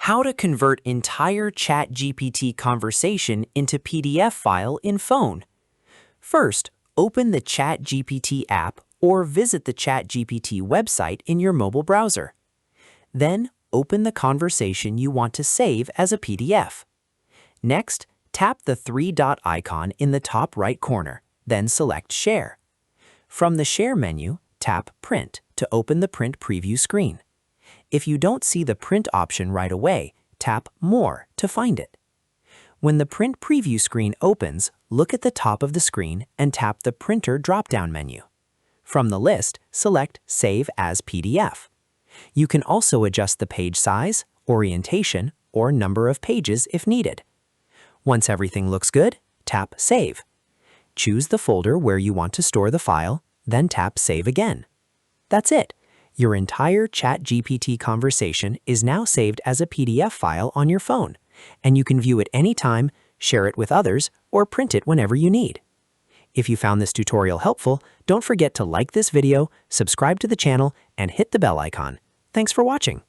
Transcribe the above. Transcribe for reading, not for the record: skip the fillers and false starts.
How to convert entire ChatGPT conversation into PDF file in phone. First, open the ChatGPT app or visit the ChatGPT website in your mobile browser. Then, open the conversation you want to save as a PDF. Next, tap the three-dot icon in the top right corner, then select Share. From the Share menu, tap Print to open the print preview screen. If you don't see the print option right away, tap More to find it. When the print preview screen opens, look at the top of the screen and tap the Printer drop-down menu. From the list, select Save as PDF. You can also adjust the page size, orientation, or number of pages if needed. Once everything looks good, tap Save. Choose the folder where you want to store the file, then tap Save again. That's it. Your entire ChatGPT conversation is now saved as a PDF file on your phone, and you can view it anytime, share it with others, or print it whenever you need. If you found this tutorial helpful, don't forget to like this video, subscribe to the channel, and hit the bell icon. Thanks for watching.